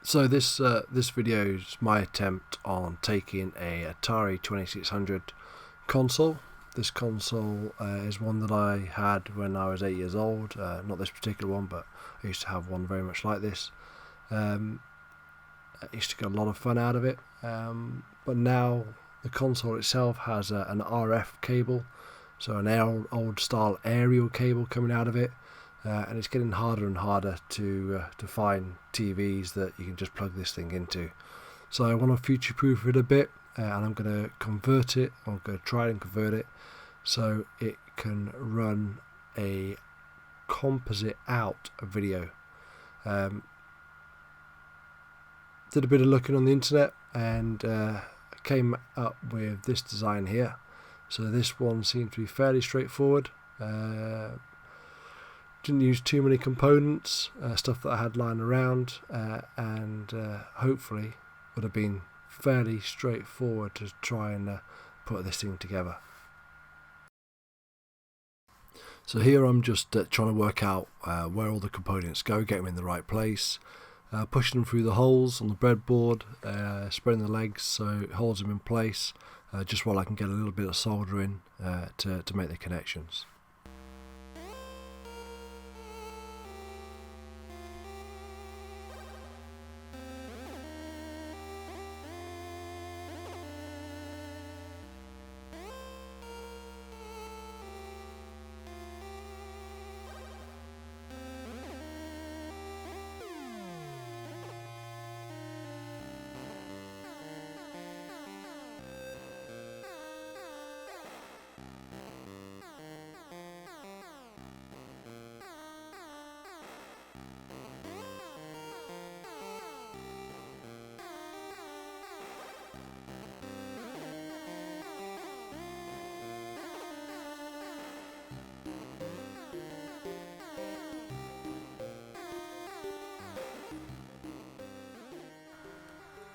So this video is my attempt on taking a Atari 2600 console. This console is one that I had when I was 8 years old. Not this particular one, but I used to have one very much like this. I used to get a lot of fun out of it. But now the console itself has an RF cable, so an old style aerial cable coming out of it. And it's getting harder and harder to find TVs that you can just plug this thing into. So I want to future-proof it a bit, and I'm going to convert it. I'm going to try and convert it so it can run a composite out video. Did a bit of looking on the internet and came up with this design here. So this one seems to be fairly straightforward. Didn't use too many components, stuff that I had lying around, and hopefully would have been fairly straightforward to try and put this thing together. So here I'm just trying to work out where all the components go, get them in the right place, pushing them through the holes on the breadboard, spreading the legs so it holds them in place, just while I can get a little bit of solder in to make the connections.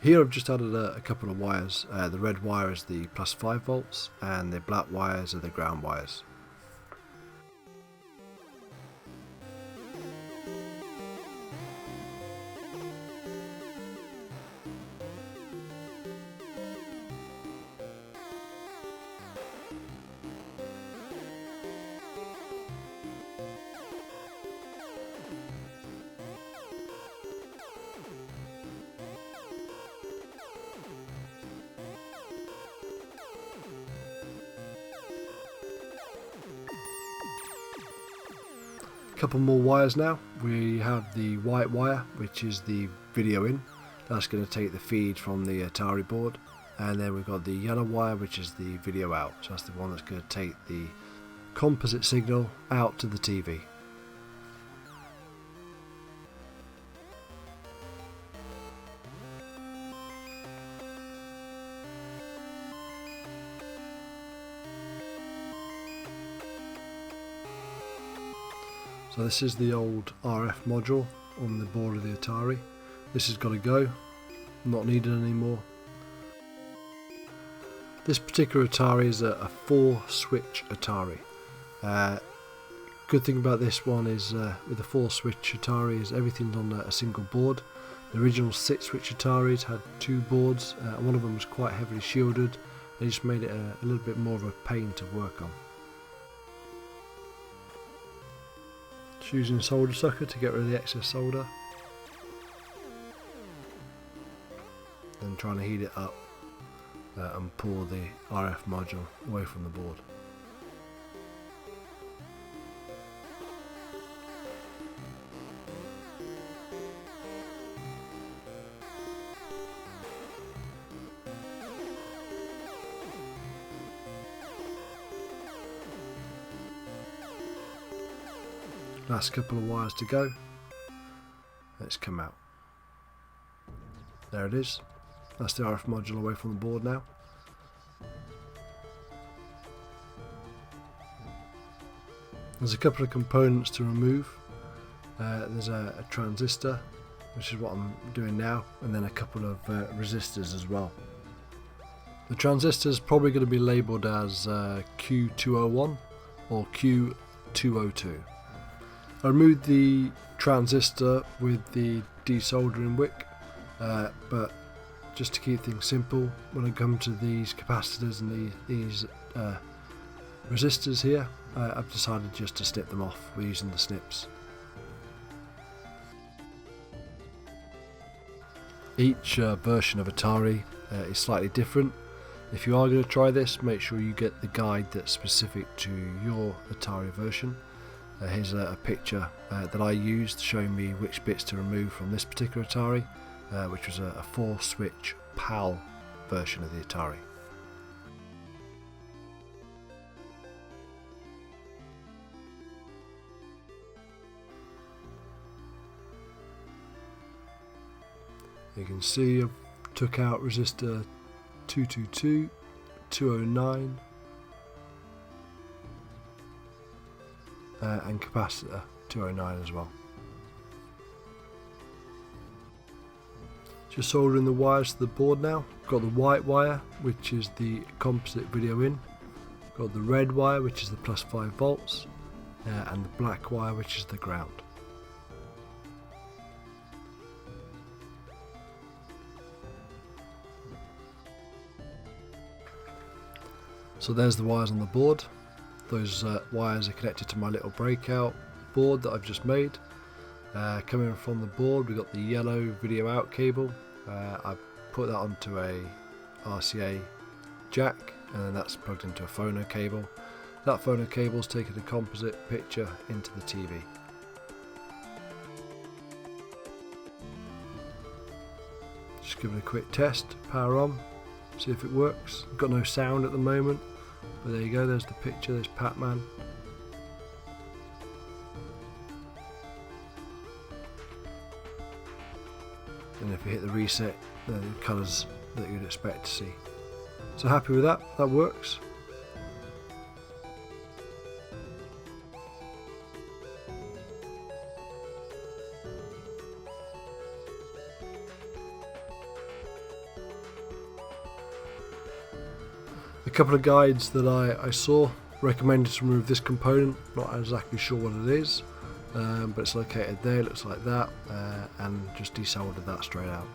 Here I've just added a couple of wires. The red wire is the plus 5 volts and the black wires are the ground wires. Couple more wires now. We have the white wire, which is the video in. That's going to take the feed from the Atari board, and then we've got the yellow wire, which is the video out. So that's the one that's going to take the composite signal out to the TV. So this is the old RF module on the board of the Atari. This has got to go, not needed anymore. This particular Atari is a 4-switch Atari. Good thing about this one is with the 4-switch Atari is everything's on a single board. The original 6-switch Ataris had 2 boards, and one of them was quite heavily shielded. They just made it a little bit more of a pain to work on. Just using a solder sucker to get rid of the excess solder, then trying to heat it up and pull the RF module away from the board. Last couple of wires to go. Let's come out. There it is. That's the RF module away from the board now. There's a couple of components to remove. There's a transistor, which is what I'm doing now, and then a couple of resistors as well. The transistor is probably going to be labelled as Q201 or Q202. I removed the transistor with the desoldering wick, but just to keep things simple, when I come to these capacitors and these resistors here, I've decided just to snip them off. We're using the snips. Each version of Atari is slightly different. If you are going to try this, make sure you get the guide that's specific to your Atari version. Here's a picture that I used showing me which bits to remove from this particular Atari, which was a 4-switch PAL version of the Atari. You can see I've took out resistor 222, 209 and capacitor 209 as well. Just soldering the wires to the board now. Got the white wire, which is the composite video in. Got the red wire, which is the plus 5 volts, and the black wire, which is the ground. So there's the wires on the board. Those wires are connected to my little breakout board that I've just made. Coming from the board, we've got the yellow video out cable. I've put that onto a RCA jack, and then that's plugged into a phono cable. That phono cable's taking a composite picture into the TV. Just give it a quick test, power on, see if it works. Got no sound at the moment, but there you go, there's the picture, there's Pac-Man. And if you hit the reset, the colours that you'd expect to see. So happy with that, that works. A couple of guides that I saw recommended to remove this component, not exactly sure what it is. But it's located there, it looks like that, and just desoldered that straight out.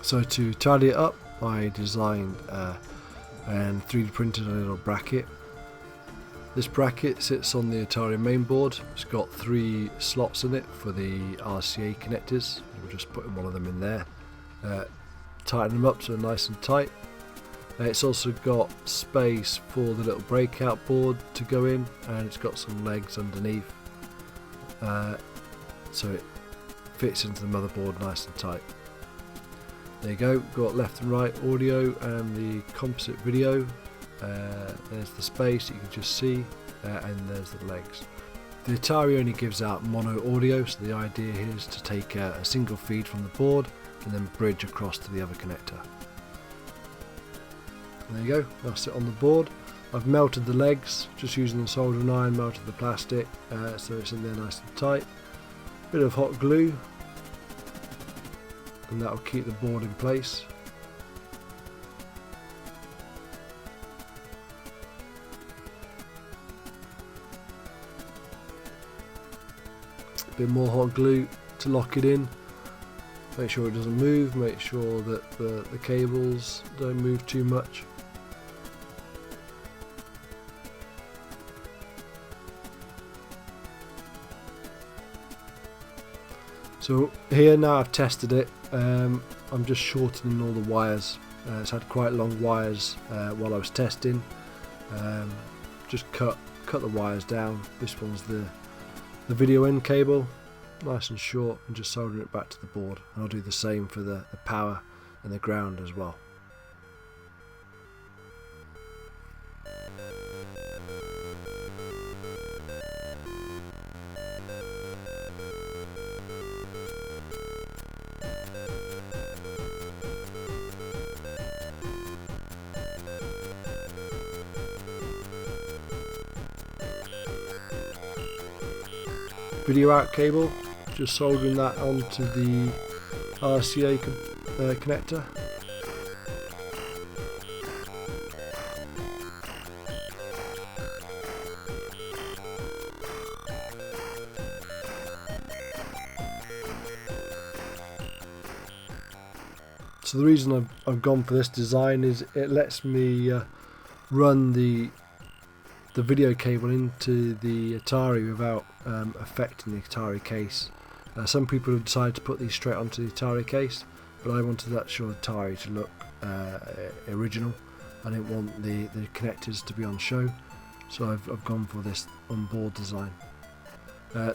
So to tidy it up, I designed and 3D printed a little bracket. This bracket sits on the Atari main board. It's got 3 slots in it for the RCA connectors. We're just putting one of them in there. Tighten them up so they're nice and tight. It's also got space for the little breakout board to go in, and it's got some legs underneath. So it fits into the motherboard nice and tight. There you go, got left and right audio and the composite video. There's the space you can just see, and there's the legs. The Atari only gives out mono audio, so the idea here is to take a single feed from the board and then bridge across to the other connector. There you go, that's it on the board. I've melted the legs, just using the soldering iron, melted the plastic, so it's in there nice and tight. Bit of hot glue, and that will keep the board in place. A bit more hot glue to lock it in. Make sure it doesn't move, make sure that the cables don't move too much. So here now I've tested it, I'm just shortening all the wires. It's had quite long wires while I was testing. Just cut the wires down. This one's the video in cable, nice and short, and just soldering it back to the board. And I'll do the same for the power and the ground as well. Video out cable, just soldering that onto the RCA connector. So the reason I've gone for this design is it lets me run the video cable into the Atari without affecting the Atari case. Some people have decided to put these straight onto the Atari case, but I wanted that actual Atari to look original. I didn't want the connectors to be on show, so I've gone for this on-board design.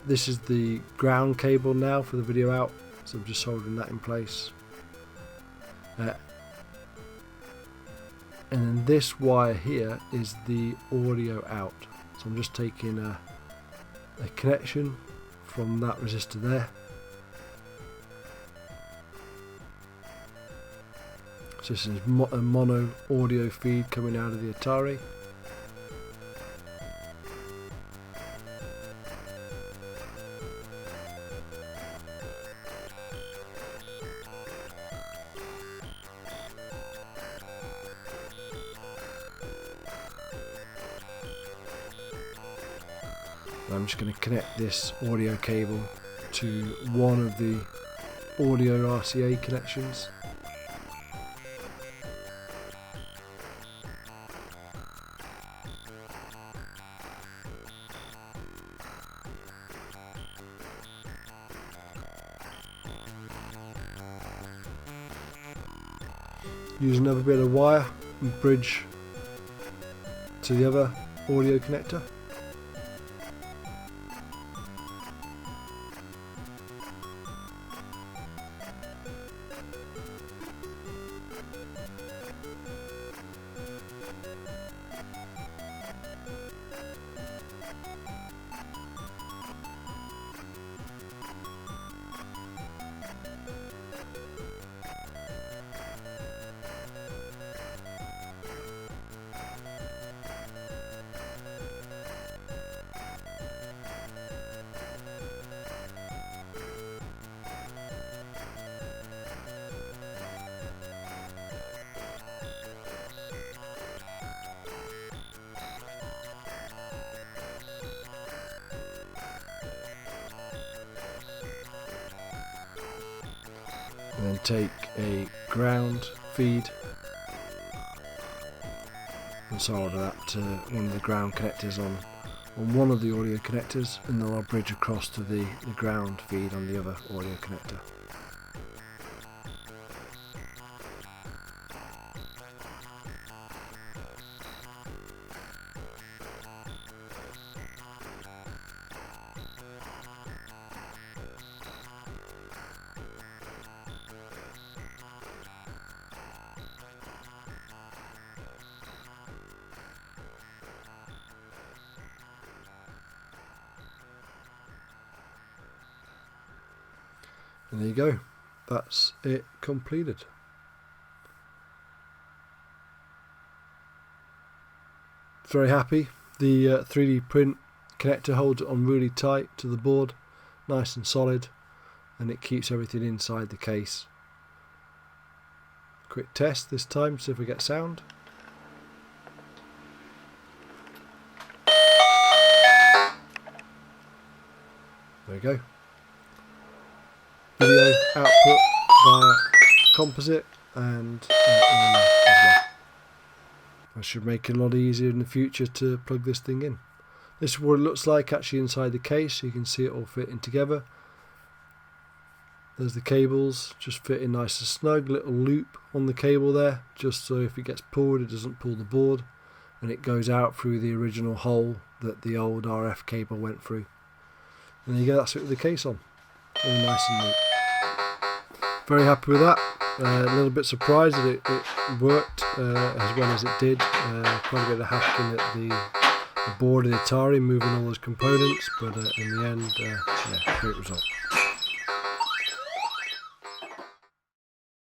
This is the ground cable now for the video out, so I'm just holding that in place. And then this wire here is the audio out, so I'm just taking a connection from that resistor there. So this is a mono audio feed coming out of the Atari. I'm just going to connect this audio cable to one of the audio RCA connections. Use another bit of wire and bridge to the other audio connector. And then take a ground feed and solder that to one of the ground connectors on one of the audio connectors, and then I'll bridge across to the ground feed on the other audio connector. And there you go, that's it completed. Very happy. The 3D print connector holds it on really tight to the board, nice and solid, and it keeps everything inside the case. Quick test this time, see if we get sound. There we go. Video output via Composite and as well. That should make it a lot easier in the future to plug this thing in. This is what it looks like actually inside the case, so you can see it all fitting together. There's the cables just fitting nice and snug, little loop on the cable there, just so if it gets pulled it doesn't pull the board, and it goes out through the original hole that the old RF cable went through. And there you go, that's it with the case on. All nice and neat. Very happy with that. A little bit surprised that it worked as well as it did. Quite a bit of hacking at the board of the Atari, moving all those components, but in the end, yeah, great result.